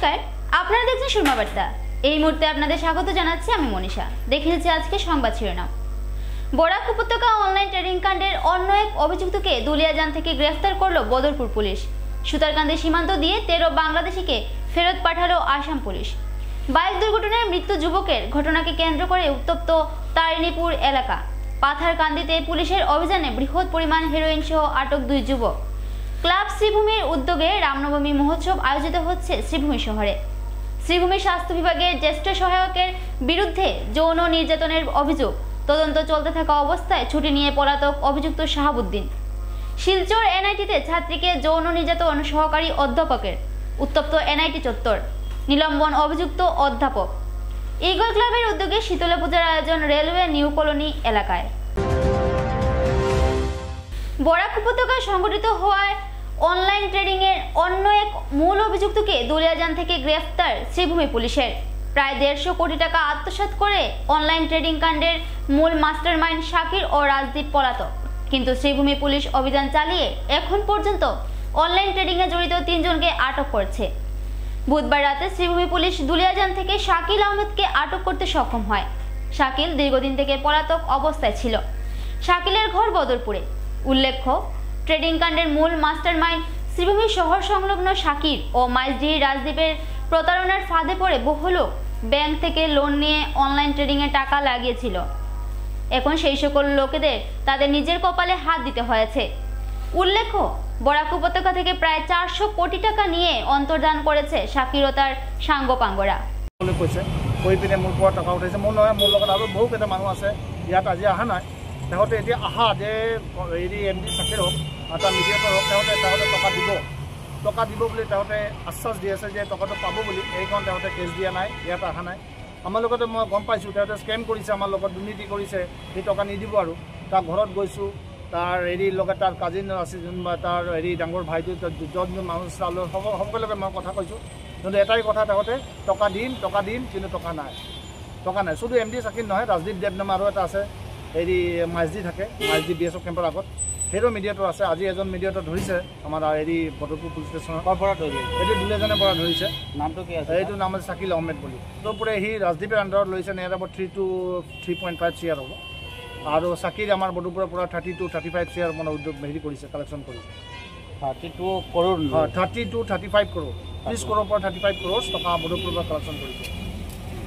নমস্কার, আপনারা দেখছেন সুরমা বার্তা। এই মুহূর্তে আপনাদের স্বাগত জানাচ্ছি আমি মনীষা। দেখে নিচ্ছি আজকে সংবাদ শিরোনাম। বরাক উপত্যকা অনলাইন ট্রেডিং কাণ্ডের অন্য এক অভিযুক্তকে দুলিয়াজান থেকে গ্রেফতার করল বদরপুর পুলিশ। সুতারকান্দি সীমান্ত দিয়ে 13 বাংলাদেশিকে ফেরত পাঠালো আসাম পুলিশ। বাইক দুর্ঘটনায় মৃত্যু যুবকের ঘটনাকে কেন্দ্র করে উত্তপ্ত তারিণীপুর এলাকা। পাথারকান্দিতে পুলিশের অভিযানে বৃহৎ পরিমাণ হেরোইন সহ আটক 2 যুবক। ক্লাব শ্রীভূমির উদ্যোগে রামনবমী মহোৎসব আয়োজিত হচ্ছে শ্রীভূমি শহরে। শ্রীভূমি স্বাস্থ্য বিভাগের জ্যেষ্ঠ সহায়কের বিরুদ্ধে যৌন নির্যাতনের অভিযোগ। তদন্ত চলতে থাকা অবস্থায় ছুটি নিয়ে পলাতক অভিযুক্ত শাহাবুদ্দিন। শিলচর এনআইটিতে ছাত্রীকে যৌন নির্যাতন সহকারী অধ্যাপকের। উত্তপ্ত এনআইটি চত্বর, নিলম্বন অভিযুক্ত অধ্যাপক। ইগল ক্লাবের উদ্যোগে শীতলা পূজার আয়োজন রেলওয়ে নিউ কলোনি এলাকায়। বরাক উপত্যকায় সংঘটিত হওয়ায় অনলাইন ট্রেডিং এর অন্য এক মূল অভিযুক্তকে দুলিয়াজান থেকে গ্রেফতার শ্রীভূমি পুলিশের। প্রায় 150 কোটি টাকা আত্মসাৎ করে অনলাইন ট্রেডিং কাণ্ডের মূল মাস্টারমাইন্ড শাকির ও রাজদীপ পলাতক। কিন্তু শ্রীভূমি পুলিশ অভিযান চালিয়ে এখন পর্যন্ত অনলাইন ট্রেডিং এ জড়িত 3 জনকে আটক করেছে। বুধবার রাতে শ্রীভূমি পুলিশ দুলিয়াজান থেকে শাকিল আহমেদকে আটক করতে সক্ষম হয়। শাকিল দীর্ঘদিন থেকে পলাতক অবস্থায় ছিল। শাকিলের ঘর বদরপুরে। উল্লেখ্য, ট্রেডিং কাণ্ডের মূল মাস্টারমাইন্ড শ্রীভূমি শহর সংলগ্ন শাকির ও মাইজডিহি রাজদীপের প্রতারণার ফাঁদে পড়ে বহু লোক ব্যাংক থেকে লোন নিয়ে অনলাইন ট্রেডিং এ টাকা লাগিয়েছিল। এখন সেই সকল লোকেদের তাদের নিজের কপালে হাত দিতে হয়েছে। উল্লেখ্য, বরাক উপত্যকা থেকে প্রায় 400 কোটি টাকা নিয়ে অন্তর্ধান করেছে শাকির ও তার সাংগপাঙ্গরা। কৈ পিনে মোৰ পৰা টকা উঠাইছে। মোৰ নহয়, মোৰ লগত আৰু বহুকেইটা মানুহ আছে ইয়াত আজি অহা নাই। তেহঁতে এতিয়া আহা যে হেৰি MD শাকিৰ হওক এটা মিডিয়েটৰ হওক তেহঁতে টকা দিব বুলি তেহঁতে আশ্বাস দি আছে যে টকাটো পাব বুলি। এইখন তেহঁতে কেছ দিয়া নাই, ইয়াত অহা নাই। আমাৰ লগতে মই গম পাইছোঁ তেহঁতে স্কেম কৰিছে, আমাৰ লগত দুৰ্নীতি কৰিছে, সেই টকা নিদিব আৰু। তাৰ ঘৰত গৈছোঁ, তাৰ হেৰিৰ লগত তাৰ কাজিন আছে যোনবা তাৰ হেৰি ডাঙৰ ভাইটো দুজন মানুহ চালৰ সকলোকে মই কথা কৈছোঁ। কিন্তু এটাই কথা, তেহঁতে টকা দিম কিন্তু টকা নাই। শুধু MD শাকিৰ নহয়, ৰাজদীপ দেৱ নামৰ আৰু এটা আছে, হেৰি মাইজদি থাকে, মাইজদি BSF কেম্পৰ আগত, সেইটো মিডিয়েটৰ আছে। আজি এজন মিডিয়েটৰ ধৰিছে আমাৰ হেৰি বদৰপুৰ পুলিচ ষ্টেচনৰ পৰা ধৰিছে। এইটো দুলিয়াজানৰ পৰা ধৰিছে। নামটো কি আছে? এইটো নাম আছে শাকিল আহমেদ বুলি। তো পুৰা সি ৰাজদীপৰ আণ্ডাৰত লৈছে। নেট এবাউট 3 to 3.5 CR হ'ব। আৰু শাকিৰ আমাৰ বদৰপুৰৰ পৰা 30 to 35 CR মানে উদ্যোগ হেৰি কৰিছে, কালেকশ্যন কৰিছে। 32 কৰোৰ, 30 to 35 কৰোৰ, 30 কৰোৰৰ পৰা 35 কৰোৰ টকা বদৰপুৰৰ পৰা কালেকশ্যন কৰিছে।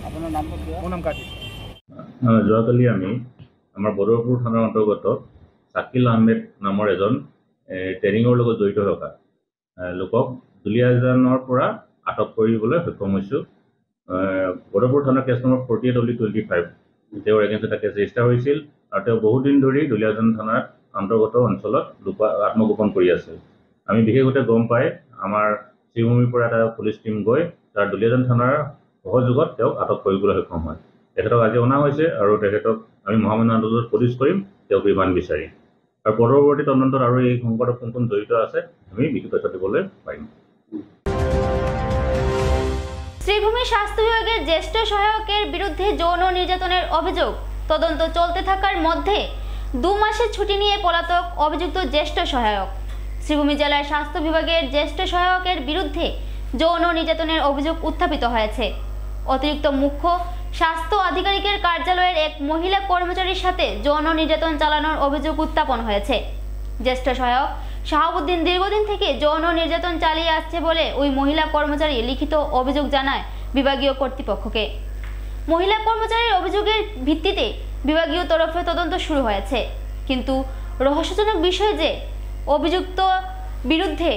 আপোনাৰ নামটো কি? মোৰ নাম কাটি। যোৱাকালি আমি আমাৰ বদৰপুৰ থানাৰ অন্তৰ্গত শাকিল আহমেদ নামৰ এজন ট্ৰেডিঙৰ লগত জড়িত থকা লোকক দুলিয়াজানৰ পৰা আটক কৰিবলৈ সক্ষম হৈছোঁ। বদৰপুৰ থানাৰ কেছ নম্বৰ 48/25 তেওঁৰ এগেইনষ্ট এটা কেছ ৰেজিষ্টাৰ হৈছিল আৰু তেওঁ বহুদিন ধৰি দুলিয়াজান থানাৰ অন্তৰ্গত অঞ্চলত আত্মগোপন কৰি আছিল। আমি বিশেষভাৱে গম পাই আমাৰ শ্ৰীভূমিৰ পৰা এটা পুলিচ টীম গৈ তাৰ দুলিয়াজান থানাৰ সহযোগত তেওঁক আটক কৰিবলৈ সক্ষম হয়। তেখেতক আজি অনা হৈছে আৰু তেখেতক আমি মহামান্য আদালতত পুলিচ কৰিম, তেওঁক ৰিমাণ্ড বিচাৰিম। আৰু পৰৱৰ্তী তদন্তত আৰু এই সংকটত কোন কোন জড়িত আছে আমি বিশেষ তথ্য দিবলৈ পাৰিম। শ্রীভূমি স্বাস্থ্য বিভাগের জ্যেষ্ঠ সহায়কের বিরুদ্ধে যৌন নির্যাতনের অভিযোগ। তদন্ত চলতে থাকার মধ্যে 2 মাসের ছুটি নিয়ে পলাতক অভিযুক্ত জ্যেষ্ঠ সহায়ক। শ্রীভূমি জেলার স্বাস্থ্য বিভাগের জ্যেষ্ঠ সহায়কের বিরুদ্ধে যৌন নির্যাতনের অভিযোগ উত্থাপিত হয়েছে। অতিরিক্ত মুখ্য স্বাস্থ্য আধিকারিকের কার্যালয়ের এক মহিলা কর্মচারীর সাথে যৌন নির্যাতন চালানোর অভিযোগ উত্থাপন হয়েছে। জ্যেষ্ঠ সহায়ক শাহাবুদ্দিন দীর্ঘদিন থেকে যৌন নির্যাতন চালিয়ে আসছে বলে ওই মহিলা কর্মচারী লিখিত অভিযোগ জানায় বিভাগীয় কর্তৃপক্ষকে। মহিলা কর্মচারীর অভিযোগের ভিত্তিতে বিভাগীয় তরফে তদন্ত শুরু হয়েছে। কিন্তু রহস্যজনক বিষয় যে অভিযুক্ত বিরুদ্ধে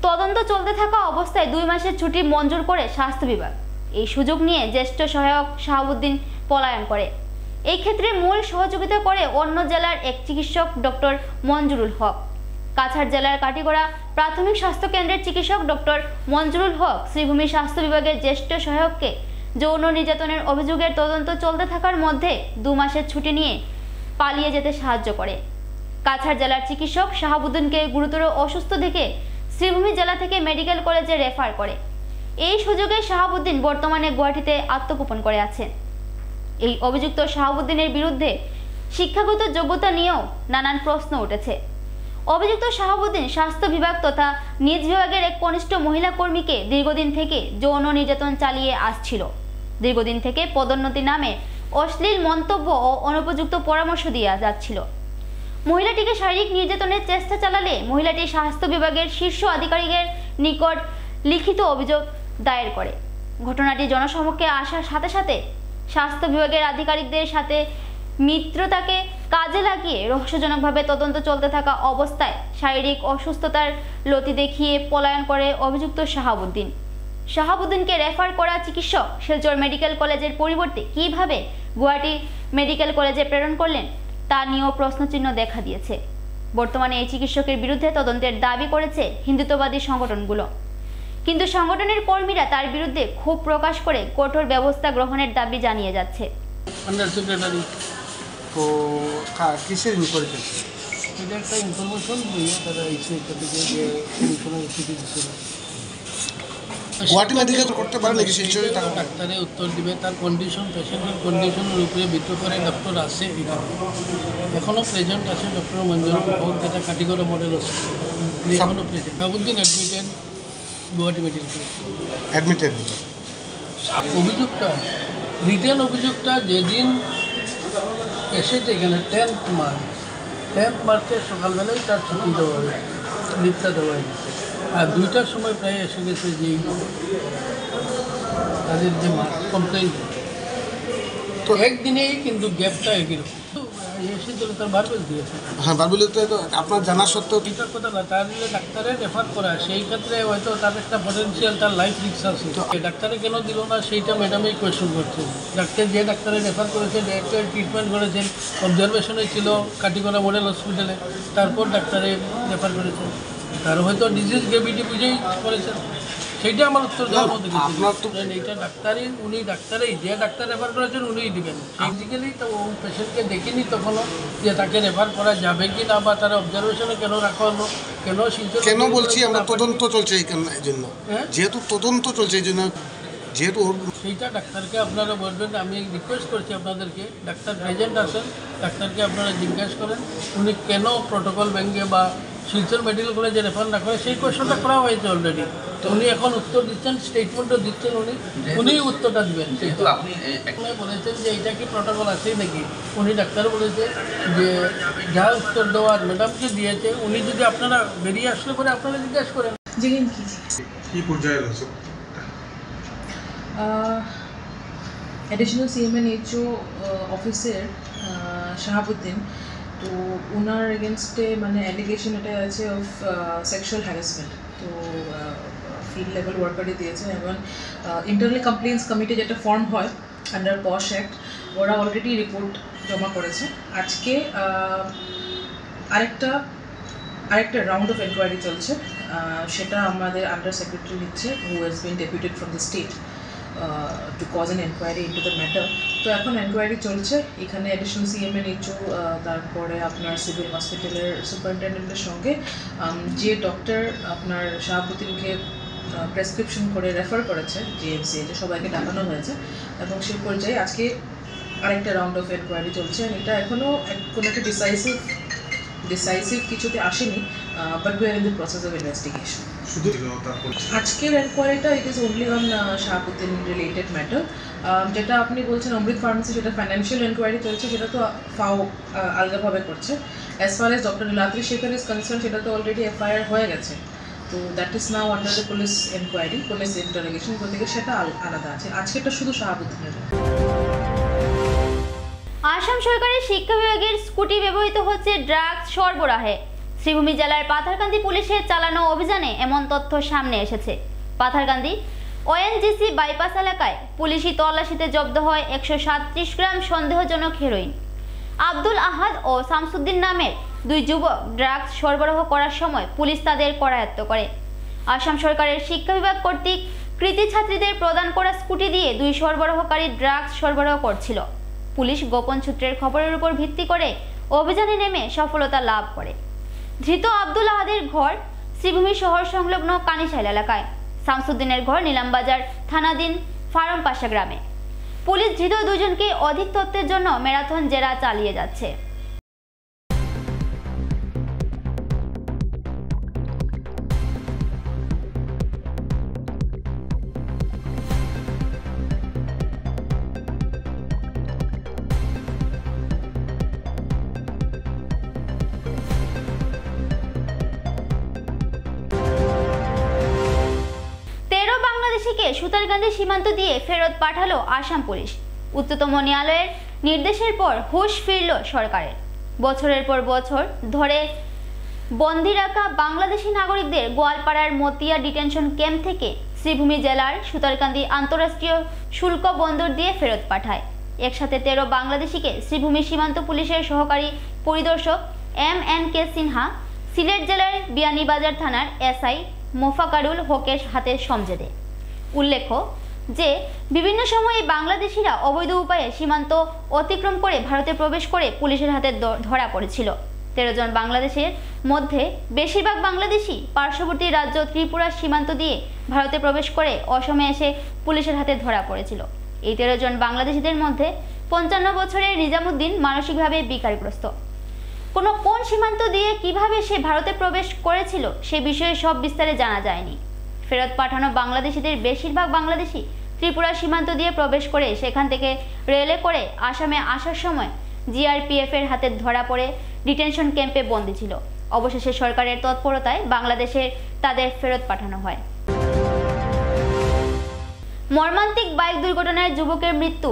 তদন্ত চলতে থাকা অবস্থায় 2 মাসের ছুটি মঞ্জুর করে স্বাস্থ্য বিভাগ। এই সুযোগ নিয়ে জ্যেষ্ঠ সহায়ক শাহাবুদ্দিন পলায়ন করে। এই ক্ষেত্রে মূল সহযোগিতা করে অন্য জেলার এক চিকিৎসক ডক্টর মঞ্জুরুল হক। কাছাড় জেলার কাটিগড়া প্রাথমিক স্বাস্থ্য কেন্দ্রের চিকিৎসক ডক্টর মঞ্জুরুল হক শ্রীভূমি স্বাস্থ্য বিভাগের জ্যেষ্ঠ সহায়ককে যৌন নির্যাতনের অভিযোগের তদন্ত চলতে থাকার মধ্যে 2 মাসের ছুটি নিয়ে পালিয়ে যেতে সাহায্য করে। কাছাড় জেলার চিকিৎসক শাহাবুদ্দিনকে গুরুতর অসুস্থ দেখে শ্রীভূমি জেলা থেকে মেডিকেল কলেজে রেফার করে। এই সুযোগে শাহাবুদ্দিন বর্তমানে গুয়াহাটিতে আত্মগোপন করে আছেন। এই অভিযুক্ত শাহাবুদ্দিনের বিরুদ্ধে শিক্ষাগত যোগ্যতা নিয়েও নানান প্রশ্ন উঠেছে। অভিযুক্ত শাহাবুদ্দিন স্বাস্থ্য বিভাগ তথা নিজ বিভাগের এক কনিষ্ঠ মহিলা কর্মীকে দীর্ঘদিন থেকে যৌন নির্যাতন চালিয়ে আসছিল। দীর্ঘদিন থেকে পদোন্নতি নামে অশ্লীল মন্তব্য ও অনুপযুক্ত পরামর্শ দিয়ে যাচ্ছিল। মহিলাটিকে শারীরিক নির্যাতনের চেষ্টা চালালে মহিলাটি স্বাস্থ্য বিভাগের শীর্ষ আধিকারিকের নিকট লিখিত অভিযোগ দায়ের করে। ঘটনাটি জনসমক্ষে আসার সাথে সাথে স্বাস্থ্য বিভাগের আধিকারিকদের সাথে মিত্রতাকে কাজে লাগিয়ে রহস্যজনকভাবে তদন্ত চলতে থাকা অবস্থায় শারীরিক অসুস্থতার লতি দেখিয়ে পলায়ন করে অভিযুক্ত শাহাবুদ্দিন। শাহাবুদ্দিনকে রেফার করা চিকিৎসক শিলচর মেডিকেল কলেজের পরিবর্তে কিভাবে গুয়াহাটি মেডিকেল কলেজে প্রেরণ করলেন তা নিয়েও প্রশ্নচিহ্ন দেখা দিয়েছে। বর্তমানে এই চিকিৎসকের বিরুদ্ধে তদন্তের দাবি করেছে হিন্দুত্ববাদী সংগঠনগুলো, কিন্তু সংগঠনের কর্মীরা তার বিরুদ্ধে ক্ষোভ প্রকাশ করে কঠোর ব্যবস্থা গ্রহণের দাবি জানিয়ে যাচ্ছে। अंडर सेक्रेटरी को किसे इनक्वायरी करছে এটা একটা ইনফরমেশন দিয়ে তারা এসে থেকে যে কোনো স্थिति দিচ্ছে গুয়াহাটি মেডিকেল করতে পারে নাকি শিলচরে টাকা ডাক্তারে উত্তর দিবে তার কন্ডিশন পেশেন্টের কন্ডিশনের উপরে ভিত্তি করে ডক্টর আছে এখনো প্রেজেন্ট আছে ডক্টর মঞ্জুর বহুত যেটা কাটিগড়া মডেল আছে এখনো present Shahabuddin admitted Guwahati medical admitted অভিযোগটা রিটেন অভিযোগটা যেদিন এসেছে এখানে 10th মার্চে সকালবেলায় তার ছুটি দেওয়া হয়েছে, লিপটা দেওয়া হয়েছে, আর 2টার সময় প্রায় এসে গেছে যে তাদের যে কমপ্লেন তো একদিনেই কিন্তু গ্যাপটা একই রকম এসে চলে তার বারবেল দিয়েছে। হ্যাঁ বারবেল তো আপনার জানা সত্ত্বেও এটার কথা না, তার ডাক্তারে রেফার করা সেই ক্ষেত্রে হয়তো তার একটা পটেন্সিয়াল তার লাইফ রিস্ক আছে, ডাক্তারে কেন দিল না সেইটা ম্যাডামই কোয়েশ্চন করছে। ডাক্তার যে ডাক্তারে রেফার করেছে ডাক্তার ট্রিটমেন্ট করেছেন, অবজারভেশনে ছিল কাটিগড়া মডেল হসপিটালে, তারপর ডাক্তারে রেফার করেছে, তার হয়তো ডিজিজ গ্রেভিটি বুঝেই করেছেন, সেইটা আমার উত্তর দেওয়ার মধ্যে আপনার তো এইটা ডাক্তারই উনি ডাক্তারই যে ডাক্তার রেফার করেছেন উনিই দিবেন। ফিজিক্যালি তো ও পেশেন্টকে দেখিনি তখনও যে তাকে রেফার করা যাবে কি না বা তারা অবজারভেশনে কেন রাখা হলো কেন বলছি আমরা তদন্ত চলছে এই জন্য, যেহেতু তদন্ত চলছে এই জন্য যেহেতু সেইটা ডাক্তারকে আপনারা বলবেন। আমি রিকোয়েস্ট করছি আপনাদেরকে, ডাক্তার প্রেজেন্ট আছেন, ডাক্তারকে আপনারা জিজ্ঞাসা করেন উনি কেন প্রোটোকল ভেঙে বা শিলচর মেডিকেল কলেজে রেফার না করে, সেই কোয়েশনটা করা হয়েছে অলরেডি। তো উনি এখন উত্তর দিচ্ছেন, স্টেটমেন্টও দিচ্ছেন, উনি উত্তরটা দেবেন। সেহেতু আপনি বলেছেন যে এইটা কি প্রোটোকল আছে নাকি, উনি ডাক্তার বলেছে যে যা উত্তর দেওয়ার ম্যাডামকে দিয়েছে, উনি যদি আপনারা বেরিয়ে আসলে পরে আপনারা জিজ্ঞাসা করেন কি পর্যায়ে রয়েছে। এডিশনাল সিএমএনএইচও অফিসের শাহাবুদ্দিন, তো ওনার এগেনস্টে মানে অ্যালিগেশন এটা আছে অফ সেক্সুয়াল হ্যারাসমেন্ট, তো ফিল্ড লেভেল ওয়ার্কারই দিয়েছেন এবং ইন্টারনাল কমপ্লেন্টস কমিটি যেটা ফর্ম হয় আন্ডার পশ অ্যাক্ট, ওরা অলরেডি রিপোর্ট জমা করেছে। আজকে আরেকটা রাউন্ড অফ এনকোয়ারি চলছে, সেটা আমাদের আন্ডার সেক্রেটারি নিচ্ছে, who has been deputed from the state to cause an inquiry into the matter. তো এখন এনকোয়ারি চলছে এখানে এডিশনাল সিএমএনএইচও, তারপরে আপনার সিভিল হসপিটালের সুপারিনটেন্ডেন্টের সঙ্গে যে ডক্টর আপনার শাহাবুদ্দিনকে প্রেসক্রিপশন করে রেফার করেছে জিএমসি, যে সবাইকে ডাকানো হয়েছে এবং সেই পর্যায়ে আজকে আরেকটা রাউন্ড অফ এনকোয়ারি চলছে। এটা এখনও কোনো একটা ডিসাইসিভ কিছুতে আসেনি, but we are in the process of investigation. আজকের এনকোয়ারিটা it is only on Shahabuddin related matter. যেটা আপনি বলছেন অমৃত ফার্মেসি, সেটা ফাইন্যান্সিয়াল এনকোয়ারি চলছে, সেটা তো ফাও আলগাভাবে করছে। As far as doctor Niladri Shekhar is concerned, সেটা তো অলরেডি এফআইআর হয়ে গেছে, তো that is now under the police enquiry, police interrogation থেকে সেটা আলাদা আছে। আজকেরটা শুধু শাহাবুদ্দিনের। আসাম সরকারের শিক্ষা বিভাগের স্কুটি ব্যবহৃত হচ্ছে ড্রাগস সরবরাহে। শ্রীভূমি জেলার পাথারকান্দি পুলিশের চালানো অভিযানে এমন তথ্য সামনে এসেছে। পাথারকান্দি ওএনজিসি বাইপাস এলাকায় পুলিশি তল্লাশিতে জব্দ হয় 137 গ্রাম সন্দেহজনক হেরোইন। আব্দুল আহাদ ও শামসুদ্দিন নামের দুই যুবক ড্রাগস সরবরাহ করার সময় পুলিশ তাদের করায়ত্ত করে। আসাম সরকারের শিক্ষা বিভাগ কর্তৃক কৃতি ছাত্রীদের প্রদান করা স্কুটি দিয়ে দুই সরবরাহকারী ড্রাগস সরবরাহ করছিল। পুলিশ গোপন সূত্রের খবরের উপর ভিত্তি করে অভিযানে নেমে সফলতা লাভ করে। ধৃত আব্দুল আহাদের ঘর শ্রীভূমি শহর সংলগ্ন কানিশাইল এলাকায়, শামসুদ্দিনের ঘর নিলামবাজার থানাধীন ফারমপাশা গ্রামে। পুলিশ ধৃত দুজনকে অধিক তথ্যের জন্য ম্যারাথন জেরা চালিয়ে যাচ্ছে। সুতারকান্দি সীমান্ত দিয়ে ফেরত পাঠালো আসাম পুলিশ। উচ্চতম ন্যায়ালয়ের নির্দেশের পর হুঁশ ফিরল সরকারের। বছরের পর বছর ধরে বন্দী রাখা বাংলাদেশি নাগরিকদের গোয়ালপাড়ার মতিয়া ডিটেনশন ক্যাম্প থেকে শ্রীভূমি জেলার সুতারকান্দি আন্তঃরাষ্ট্রীয় শুল্ক বন্দর দিয়ে ফেরত পাঠায়। একসাথে 13 বাংলাদেশিকে শ্রীভূমি সীমান্ত পুলিশের সহকারী পরিদর্শক MNK সিনহা, সিলেট জেলার বিয়ানীবাজার থানার SI মোফাকারুল হকের হাতে সমঝে দেয়। উল্লেখ্য যে বিভিন্ন সময়ে বাংলাদেশিরা অবৈধ উপায়ে সীমান্ত অতিক্রম করে ভারতে প্রবেশ করে পুলিশের হাতে ধরা পড়েছিল। 13 জন বাংলাদেশের মধ্যে বেশিরভাগ বাংলাদেশি পার্শ্ববর্তী রাজ্য ত্রিপুরা সীমান্ত দিয়ে ভারতে প্রবেশ করে অসমে এসে পুলিশের হাতে ধরা পড়েছিল। এই 13 জন বাংলাদেশিদের মধ্যে 55 বছরের নিজামুদ্দিন মানসিকভাবে বিকারগ্রস্ত। কোন সীমান্ত দিয়ে কিভাবে সে ভারতে প্রবেশ করেছিল সে বিষয়ে সব বিস্তারে জানা যায়নি। ফেরত পাঠানো বাংলাদেশিদের বেশিরভাগ বাংলাদেশি ত্রিপুরা সীমান্ত দিয়ে প্রবেশ করে সেখান থেকে রেলে করে আসামে আসার সময় GRPF এর হাতে ধরা পড়ে ডিটেনশন ক্যাম্পে বন্দী ছিল। অবশেষে সরকারের তৎপরতায় বাংলাদেশে তাদের ফেরত পাঠানো হয়। মর্মান্তিক বাইক দুর্ঘটনায় যুবকের মৃত্যু।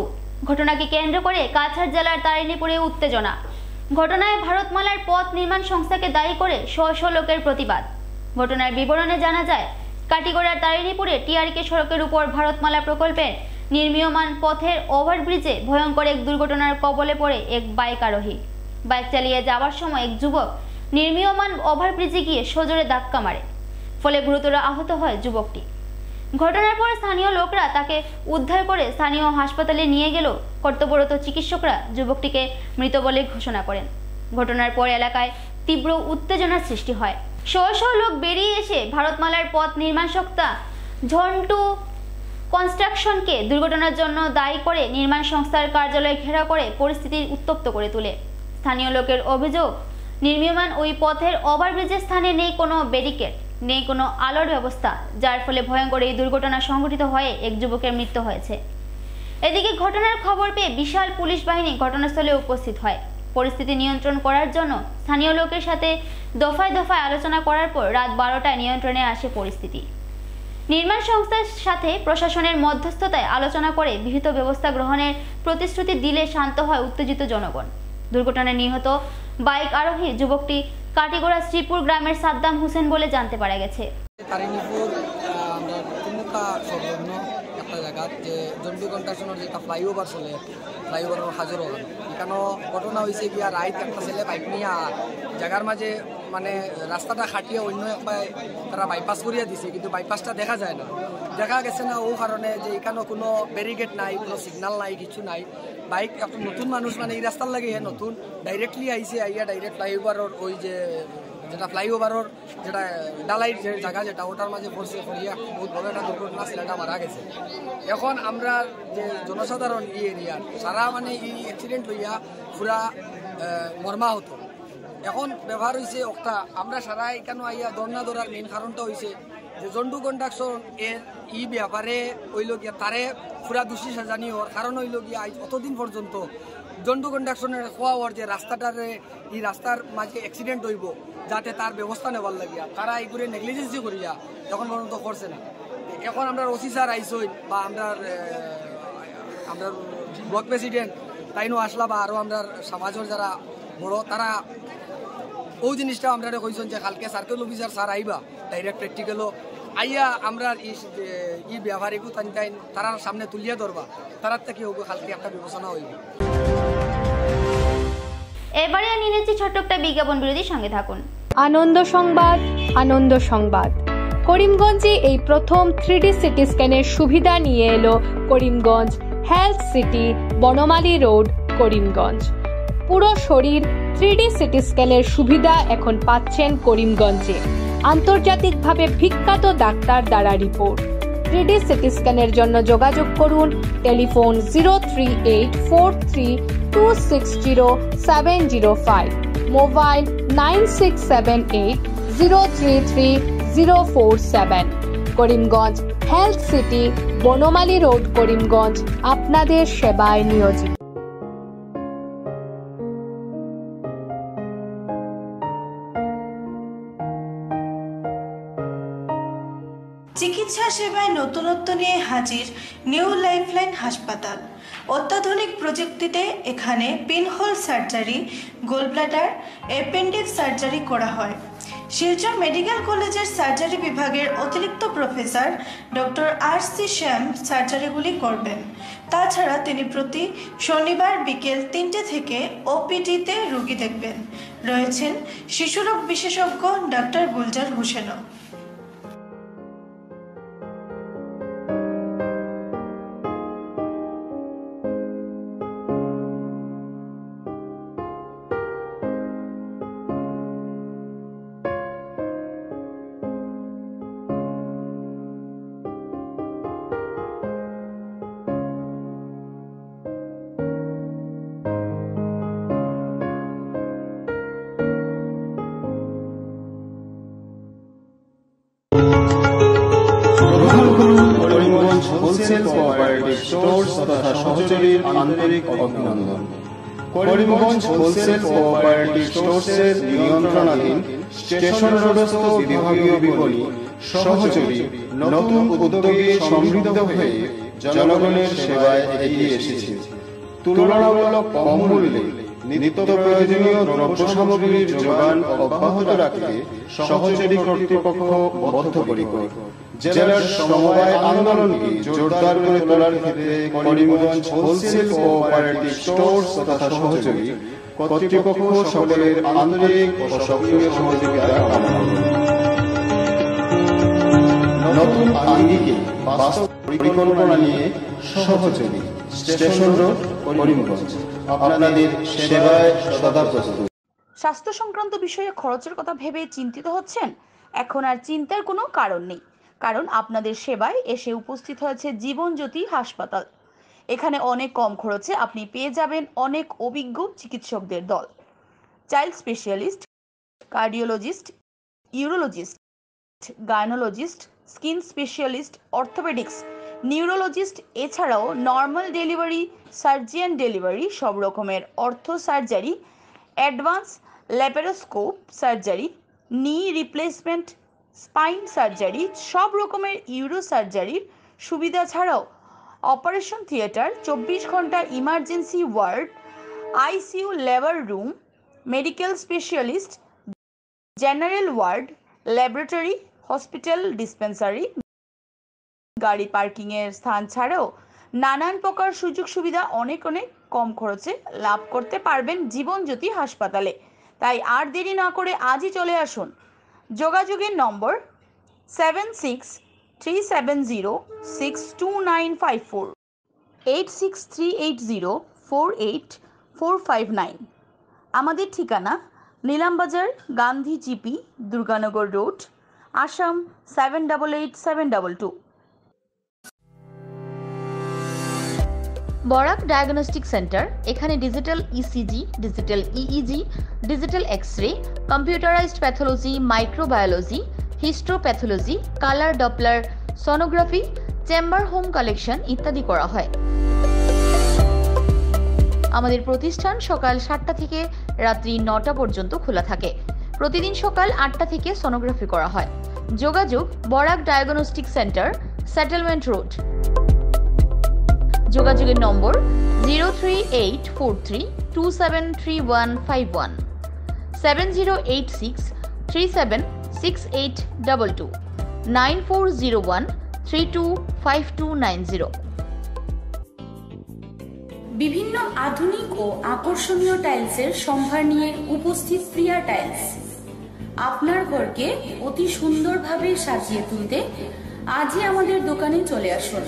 ঘটনাকে কেন্দ্র করে কাছাড় জেলার তারিণীপুরে উত্তেজনা। ঘটনায় ভারতমালার পথ নির্মাণ সংস্থাকে দায়ী করে শহ লোকের প্রতিবাদ। ঘটনার বিবরণে জানা যায়, কাটিগড়ার তারিণীপুরে TRK সড়কের উপর ভারতমালা প্রকল্পের নির্মীয়মান পথের ওভারব্রিজে ভয়ঙ্কর এক দুর্ঘটনার কবলে পড়ে এক বাইক আরোহী। বাইক চালিয়ে যাওয়ার সময় এক যুবক নির্মীয়মান ওভারব্রিজে গিয়ে সজোরে ধাক্কা মারে, ফলে গুরুতর আহত হয় যুবকটি। ঘটনার পর স্থানীয় লোকরা তাকে উদ্ধার করে স্থানীয় হাসপাতালে নিয়ে গেলেও কর্তব্যরত চিকিৎসকরা যুবকটিকে মৃত বলে ঘোষণা করেন। ঘটনার পর এলাকায় তীব্র উত্তেজনার সৃষ্টি হয়। শহ লোক বেরিয়ে এসে ভারতমালার পথ নির্মাণ সংস্থা ঝন্টু কনস্ট্রাকশনকে দুর্ঘটনার জন্য দায়ী করে নির্মাণ সংস্থার কার্যালয় ঘেরাও করে পরিস্থিতি উত্তপ্ত করে তোলে। স্থানীয় লোকের অভিযোগ, নির্মীয়মান ওই পথের ওভারব্রিজের স্থানে নেই কোনো ব্যারিকেড, নেই কোনো আলোর ব্যবস্থা, যার ফলে ভয়ঙ্কর এই দুর্ঘটনা সংঘটিত হয়ে এক যুবকের মৃত্যু হয়েছে। এদিকে ঘটনার খবর পেয়ে বিশাল পুলিশ বাহিনী ঘটনাস্থলে উপস্থিত হয়। পরিস্থিতি নিয়ন্ত্রণ করার জন্য স্থানীয় লোকের সাথে দফায় দফায় আলোচনা করার পর রাত 12টায় নিয়ন্ত্রণে আসে পরিস্থিতি। নির্মাণ সংস্থার সাথে প্রশাসনের মধ্যস্থতায় আলোচনা করে বিহিত ব্যবস্থা গ্রহণের প্রতিশ্রুতি দিলে শান্ত হয় উত্তেজিত জনগণ। দুর্ঘটনায় নিহত বাইক আরোহী যুবকটি কাটিগড়া শ্রীপুর গ্রামের সাদ্দাম হোসেন বলে জানতে পারা গেছে। তারিণীপুর আমরা প্রমুখা সংলগ্ন একটা জায়গা যে জন্টু কন্ট্রাকশনের যেটা ফ্লাইওভার চলে, ফ্লাইওভারের হাজার এখানেও ঘটনা হয়েছে গিয়া রাইট একটা ছেলে বাইক নিয়ে জায়গার মাঝে মানে রাস্তাটা খাটিয়ে অন্য একটা তারা বাইপাস করিয়া দিছে, কিন্তু বাইপাসটা দেখা যায় না, দেখা গেছে না ও কারণে যে এখানেও কোনো ব্যারিকেড নাই, কোনো সিগনাল নাই, কিছু নাই। বাইক একটা নতুন মানুষ মানে এই রাস্তার লাগে নতুন ডাইরেক্টলি আইসে আইয়া ডাইরেক্ট ফ্লাইওভারের ওই যে যেটা ফ্লাইওভারের যেটা ডালাইয়ের যে জায়গা যেটা ওটার মাঝে পড়ছে পড়িয়া বহুত বড় একটা দুর্ঘটনা ছেলেটা মারা গেছে। এখন আমরা যে জনসাধারণ এই এরিয়ার সারা মানে এই অ্যাক্সিডেন্ট হইয়া পুরা মর্মাহত। এখন ব্যবহার হয়েছে একটা আমরা সারা এখানে আইয়া ধর্ণা ধরার মেইন কারণটা হয়েছে যে জন্টু কন্ট্রাকশন এর ই ব্যাপারে হইল গিয়া তারে পুরা দোষী সাজানি হওয়ার কারণ হইল গিয়া অতদিন পর্যন্ত জন্টু কন্ট্রাকশনের হওয়ার যে রাস্তাটারে এই রাস্তার মাঝে অ্যাক্সিডেন্ট হইব যাতে তার ব্যবস্থা নেওয়ার লাগিয়া তারা এইগুলো নেগলিজেন্সি করিয়া এখন পর্যন্ত করছে না। এখন আমরা ওসি স্যার আইসই বা আমরা ব্লক প্রেসিডেন্ট তাইনও আসলা বা আরও আমরা সমাজের যারা বড় তারা ওই জিনিসটা আমরা কইছেন যে কালকে সার্কেল অফিসার স্যার আইবা ডাইরেক্ট প্র্যাকটিক্যালও আইয়া আমরা ই ব্যবহারিকও তাই তারা সামনে তুলিয়া ধরবা, তারার থেকে হোক কালকে একটা বিবেচনা হইব। এবারে নিয়ে নিচ্ছি ছোট্ট একটা বিজ্ঞাপন বিরতির সঙ্গে থাকুন। আনন্দ সংবাদ, আনন্দ সংবাদ। করিমগঞ্জে এই প্রথম 3D সিটি স্ক্যানের সুবিধা নিয়ে এলো Karimganj health city, Banamali road, Karimganj. পুরো শরীর 3D সিটি স্ক্যানের সুবিধা এখন পাচ্ছেন করিমগঞ্জে। আন্তর্জাতিকভাবে বিখ্যাত ডাক্তার দ্বারা রিপোর্ট। 3D সিটি স্ক্যানের জন্য যোগাযোগ করুন telephone 03843260705, mobile 9678033047। Karimganj health city, Banamali road, Karimganj আপনাদের সেবায় নিয়োজিত। চিকিৎসা চিকিৎসা সেবায় নতুনত্ব নিয়ে হাজির নিউ লাইফলাইন হাসপাতাল। অত্যাধুনিক প্রযুক্তিতে এখানে pinhole surgery, gallbladder, appendix surgery করা হয়। শিলচর মেডিকেল কলেজের সার্জারি বিভাগের অতিরিক্ত প্রফেসর ডক্টর RC শ্যাম সার্জারিগুলি করবেন। তাছাড়া তিনি প্রতি শনিবার বিকেল 3টে থেকে OPD-তে রোগী দেখবেন। রয়েছেন শিশুরোগ বিশেষজ্ঞ ডাক্তার গুলজার হোসেনও। হোলসেল কোঅপারেটিভ স্টোর্স তথা সহযোগীর আন্তরিক অভিনন্দন। করিমগঞ্জ হোলসেল কোঅপারেটিভ স্টোর্সের নিয়ন্ত্রণাধীন স্টেশন রোডস্থ বিভাগীয় বিপণী সহযোগী নতুন উদ্যোগে সমৃদ্ধ হয়ে জনগণের সেবায় এগিয়ে এসেছে। তুলনামূলক কম মূল্যে নিত্য প্রয়োজনীয় দ্রব্য সামগ্রীর যোগান অব্যাহত রাখতে সহযোগী কর্তৃপক্ষ বদ্ধপরিকর। জেলার সমবায় আন্দোলনকে জোরদার করে তোলার ক্ষেত্রে করিমগঞ্জ হোলসেল কোঅপারেটিভ স্টোর্স তথা সহযোগী কর্তৃপক্ষ সকলের আন্তরিক ও সক্রিয় সহযোগিতা কামনা করে। নতুন আঙ্গিকে বাস্তব পরিকল্পনা নিয়ে সহযোগী স্টেশন রোড করিমগঞ্জ আপনাদের সেবায় সদা প্রস্তুত। স্বাস্থ্য সংক্রান্ত বিষয়ে খরচের কথা ভেবে চিন্তিত হচ্ছেন? এখন আর চিন্তার কোনো কারণ নেই, কারণ আপনাদের সেবায় এসে উপস্থিত হয়েছে জীবনজ্যোতি হাসপাতাল। এখানে অনেক কম খরচে আপনি পেয়ে যাবেন অনেক অভিজ্ঞ চিকিৎসকদের দল। Child specialist, cardiologist, urologist, gynaecologist, skin specialist, orthopaedics, neurologist, এছাড়াও নর্মাল ডেলিভারি, সার্জিয়ান ডেলিভারি, সব রকমের ortho surgery, advance laparoscope surgery, knee replacement, spine surgery, সব রকমের ইউরো সার্জারির সুবিধা ছাড়াও অপারেশন থিয়েটার, 24 ঘন্টা emergency ward, ICU labour room, medical specialist, general ward, laboratory, hospital dispensary, গাড়ি পার্কিংয়ের স্থান ছাড়াও নানান প্রকার সুযোগ সুবিধা অনেক কম খরচে লাভ করতে পারবেন জীবনজ্যোতি হাসপাতালে। তাই আর দেরি না করে আজই চলে আসুন। যোগাযোগের নম্বর 7637062954, 8638048459। আমাদের ঠিকানা Nilambazar, Gandhi GP, Durganagar road, Assam 788722। Barak diagnostic centre. এখানে digital ECG, digital EEG, digital X-ray, computerised pathology, microbiology, histopathology, colour Doppler sonography, chamber home collection ইত্যাদি করা হয়। আমাদের প্রতিষ্ঠান সকাল 7টা থেকে রাত্রি 9টা পর্যন্ত খোলা থাকে। প্রতিদিন সকাল 8টা থেকে সোনোগ্রাফি করা হয়। যোগাযোগ Barak diagnostic centre, settlement road. যোগাযোগের নম্বর 03843273151, 7086376822, 9401325290। বিভিন্ন আধুনিক ও আকর্ষণীয় টাইলসের সম্ভার নিয়ে উপস্থিত প্রিয়া টাইলস। আপনার ঘরকে অতি সুন্দরভাবে সাজিয়ে তুলতে আজই আমাদের দোকানে চলে আসুন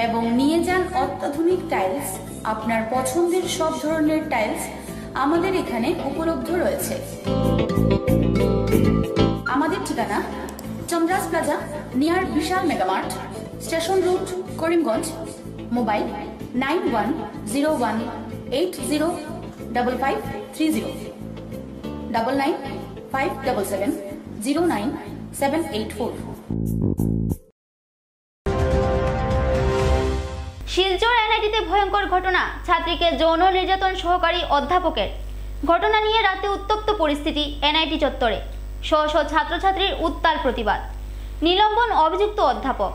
এবং নিয়ে যান অত্যাধুনিক টাইলস। আপনার পছন্দের সব ধরনের টাইলস আমাদের এখানে উপলব্ধ রয়েছে। আমাদের ঠিকানা Chandras plaza, near Vishal Mega Mart, station road, Karimganj. Mobile 9101805530, 9957709784। Silchar NIT-তে ভয়ঙ্কর ঘটনা, ছাত্রীকে যৌন নির্যাতন সহকারী অধ্যাপকের। ঘটনা নিয়ে রাতে উত্তপ্ত পরিস্থিতি NIT চত্বরে, শহ শহ ছাত্রছাত্রীর উত্তাল প্রতিবাদ। নিলম্বন অভিযুক্ত অধ্যাপক।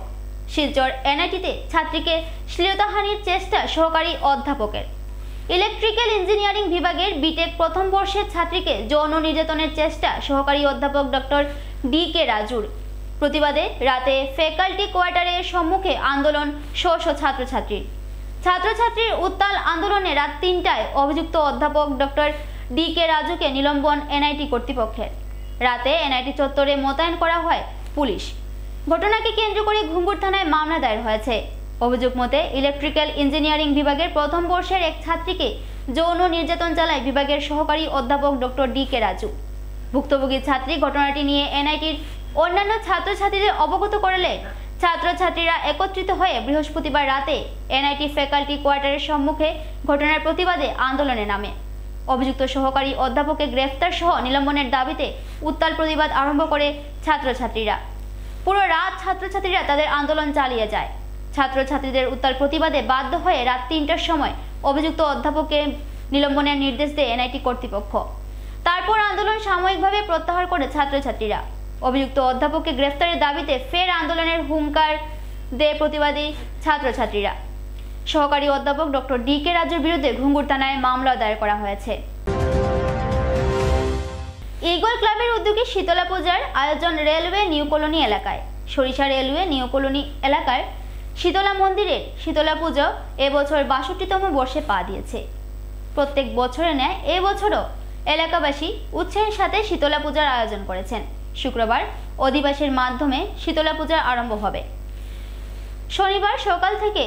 শিলচর এনআইটিতে ছাত্রীকে শ্লীলতাহানির চেষ্টা সহকারী অধ্যাপকের। ইলেকট্রিক্যাল ইঞ্জিনিয়ারিং বিভাগের বিটেক প্রথম বর্ষের ছাত্রীকে যৌন নির্যাতনের চেষ্টা সহকারী অধ্যাপক ডক্টর ডি.কে. রাজুর। প্রতিবাদে রাতে ফ্যাকাল্টি কোয়ার্টারের সম্মুখে আন্দোলন শো ছাত্রছাত্রীর উত্তাল আন্দোলনে রাত 3টায় অভিযুক্ত অধ্যাপক ডক্টর ডি.কে. রাজুকে নিলম্বন এনআইটি কর্তৃপক্ষের। রাতে এনআইটি চত্বরে মোতায়েন করা হয় পুলিশ। ঘটনাকে কেন্দ্র করে ঘুঙুর থানায় মামলা দায়ের হয়েছে। অভিযোগ মতে ইলেকট্রিক্যাল ইঞ্জিনিয়ারিং বিভাগের প্রথম বর্ষের এক ছাত্রীকে যৌন নির্যাতন চালায় বিভাগের সহকারী অধ্যাপক ডক্টর ডি.কে. রাজু। ভুক্তভোগী ছাত্রী ঘটনাটি নিয়ে এনআইটির অন্যান্য ছাত্রছাত্রীদের অবগত করলে ছাত্রছাত্রীরা একত্রিত হয়ে বৃহস্পতিবার রাতে এনআইটি ফ্যাকাল্টি কোয়ার্টারের সম্মুখে ঘটনার প্রতিবাদে আন্দোলনে নামে। অভিযুক্ত সহকারী অধ্যাপকের গ্রেফতার সহ নিলম্বনের দাবিতে উত্তাল প্রতিবাদ আরম্ভ করে ছাত্রছাত্রীরা। পুরো রাত ছাত্রছাত্রীরা তাদের আন্দোলন চালিয়ে যায়। ছাত্রছাত্রীদের উত্তাল প্রতিবাদে বাধ্য হয়ে রাত 3টার সময় অভিযুক্ত অধ্যাপককে নিলম্বনের নির্দেশ দেয় এনআইটি কর্তৃপক্ষ। তারপর আন্দোলন সাময়িকভাবে প্রত্যাহার করে ছাত্রছাত্রীরা। অভিযুক্ত অধ্যাপককে গ্রেফতারের দাবিতে ফের আন্দোলনের হুঙ্কার দেয় প্রতিবাদী ছাত্রছাত্রীরা। সহকারী অধ্যাপক ডক্টর ডি.কে. রাজুর বিরুদ্ধে ঘুঙুর থানায় মামলা দায়ের করা হয়েছে। ইগল ক্লাবের উদ্যোগে শীতলা পূজার আয়োজন রেলওয়ে নিউ কলোনি এলাকায়। সরিষা রেলওয়ে নিউ কলোনি এলাকার শীতলা মন্দিরের শীতলা পুজো এবছর ৬২তম বর্ষে পা দিয়েছে। প্রত্যেক বছরে ন্যায় এবছরও এলাকাবাসী উৎসাহের সাথে শীতলা পূজার আয়োজন করেছেন। শুক্রবার অধিবাসের মাধ্যমে শীতলা পূজার আরম্ভ হবে। শনিবার সকাল থেকে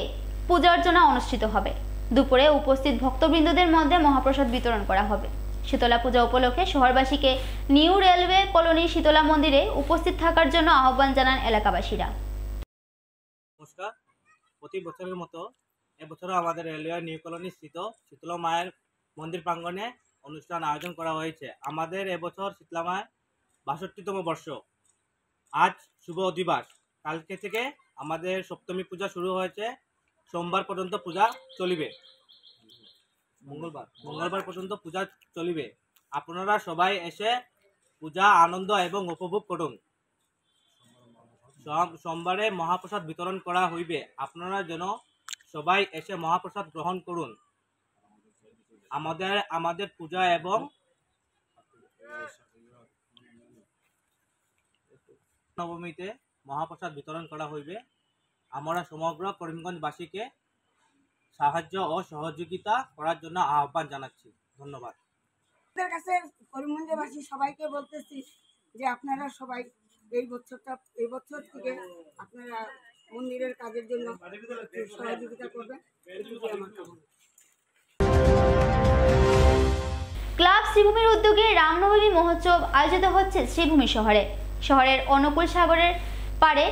পূজা অর্চনা অনুষ্ঠিত হবে। দুপুরে উপস্থিত ভক্তবৃন্দদের মধ্যে মহাপ্রসাদ বিতরণ করা হবে। শীতলা পূজা উপলক্ষে শহরবাসীকে নিউ রেলওয়ে কলোনি শীতলা মন্দিরে উপস্থিত থাকার জন্য আহ্বান জানান এলাকাবাসীরা। নমস্কার। প্রতি বছরের মতো এবছরও আমাদের রেলওয়ে নিউ কলোনি স্থিত শীতলা মায়ের মন্দির প্রাঙ্গণে অনুষ্ঠান আয়োজন করা হয়েছে। আমাদের এবছর শীতলা মায়ের ৬২তম বর্ষ। আজ শুভ অধিবাস। কালকে থেকে আমাদের সপ্তমী পূজা শুরু হয়েছে। সোমবার পর্যন্ত পূজা চলিবে। মঙ্গলবার পর্যন্ত পূজা চলিবে। আপনারা সবাই এসে পূজা আনন্দ এবং উপভোগ করুন। সোমবারে মহাপ্রসাদ বিতরণ করা হইবে। আপনারা যেন সবাই এসে মহাপ্রসাদ গ্রহণ করুন। আমাদের পূজা এবং নবমীতে মহাপ্রসাদ বিতরণ করা হইবে। আমরা সমগ্র করিমগঞ্জবাসীকে সাহায্য ও সহযোগিতা করার জন্য আহ্বান জানাচ্ছি। ধন্যবাদ। আপনাদের কাছে করিমগঞ্জবাসী সবাইকে বলতেছি যে আপনারা সবাই এই বছর থেকে আপনারা মন্দিরের কাজের জন্য সহযোগিতা করবেন। এটুকুই আমার কামনা। ক্লাব শ্রীভূমির উদ্যোগে রামনবমী মহোৎসব আয়োজিত হচ্ছে শ্রীভূমি শহরের অনুকূল সাগরের পাড়ে।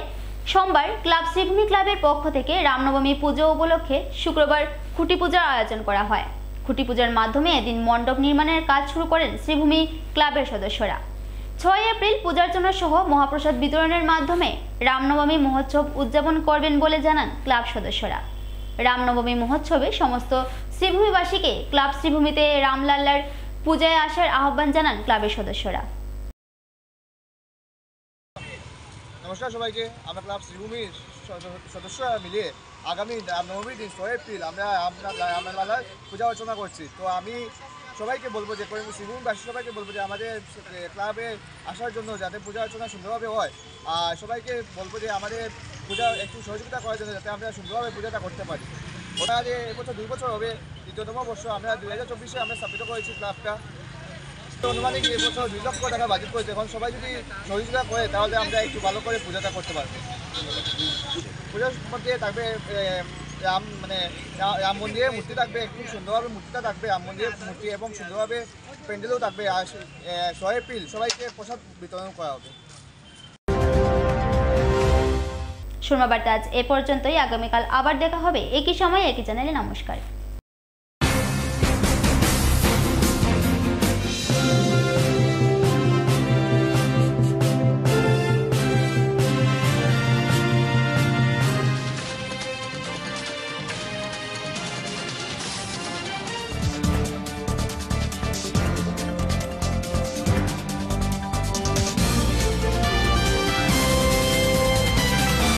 সোমবার ক্লাব শ্রীভূমি ক্লাবের পক্ষ থেকে রামনবমী পুজো উপলক্ষে শুক্রবার খুঁটি পূজার আয়োজন করা হয়। খুঁটি পূজার মাধ্যমে এদিন মণ্ডপ নির্মাণের কাজ শুরু করেন শ্রীভূমি ক্লাবের সদস্যরা। ৬ এপ্রিল পূজার্চনা সহ মহাপ্রসাদ বিতরণের মাধ্যমে রামনবমী মহোৎসব উদযাপন করবেন বলে জানান ক্লাব সদস্যরা। রামনবমী মহোৎসবে সমস্ত শ্রীভূমিবাসীকে ক্লাব শ্রীভূমিতে রামলাল্লার পূজায় আসার আহ্বান জানান ক্লাবের সদস্যরা। নমস্কার সবাইকে। আমরা ক্লাব শ্রীভূমির সদস্যরা মিলিয়ে আগামী নবমীর দিন ৬ এপ্রিল আমরা রামলাল্লার পূজা অর্চনা করছি। তো আমি সবাইকে বলবো যে শ্রীভূমিবাসী সবাইকে বলবো যে আমাদের ক্লাবে আসার জন্য যাতে পূজা অর্চনা সুন্দরভাবে হয়। আর সবাইকে বলবো যে আমাদের পূজা একটু সহযোগিতা করার জন্য যাতে আমরা সুন্দরভাবে পূজাটা করতে পারি। ওটা যে এবছর 2 বছর হবে, দ্বিতীয়তম বর্ষ। আমরা 2024-এ আমরা স্থাপিত করেছি ক্লাবটা। অনুমানিক এবছর 2 লক্ষ টাকা বাজেট করেছে। এখন সবাই যদি সহযোগিতা করে তাহলে আমরা একটু ভালো করে পূজাটা করতে পারবো। পূজার মধ্যে থাকবে রাম মন্দিরের মূর্তি থাকবে, খুব সুন্দরভাবে মূর্তিটা থাকবে রাম মন্দিরের মূর্তি, এবং সুন্দরভাবে প্যান্ডেলও থাকবে। আর 6 এপ্রিল সবাইকে প্রসাদ বিতরণ করা হবে। শর্মা বার্তা আজ এ পর্যন্তই। আগামীকাল আবার দেখা হবে একই সময় একই চ্যানেলে। নমস্কার।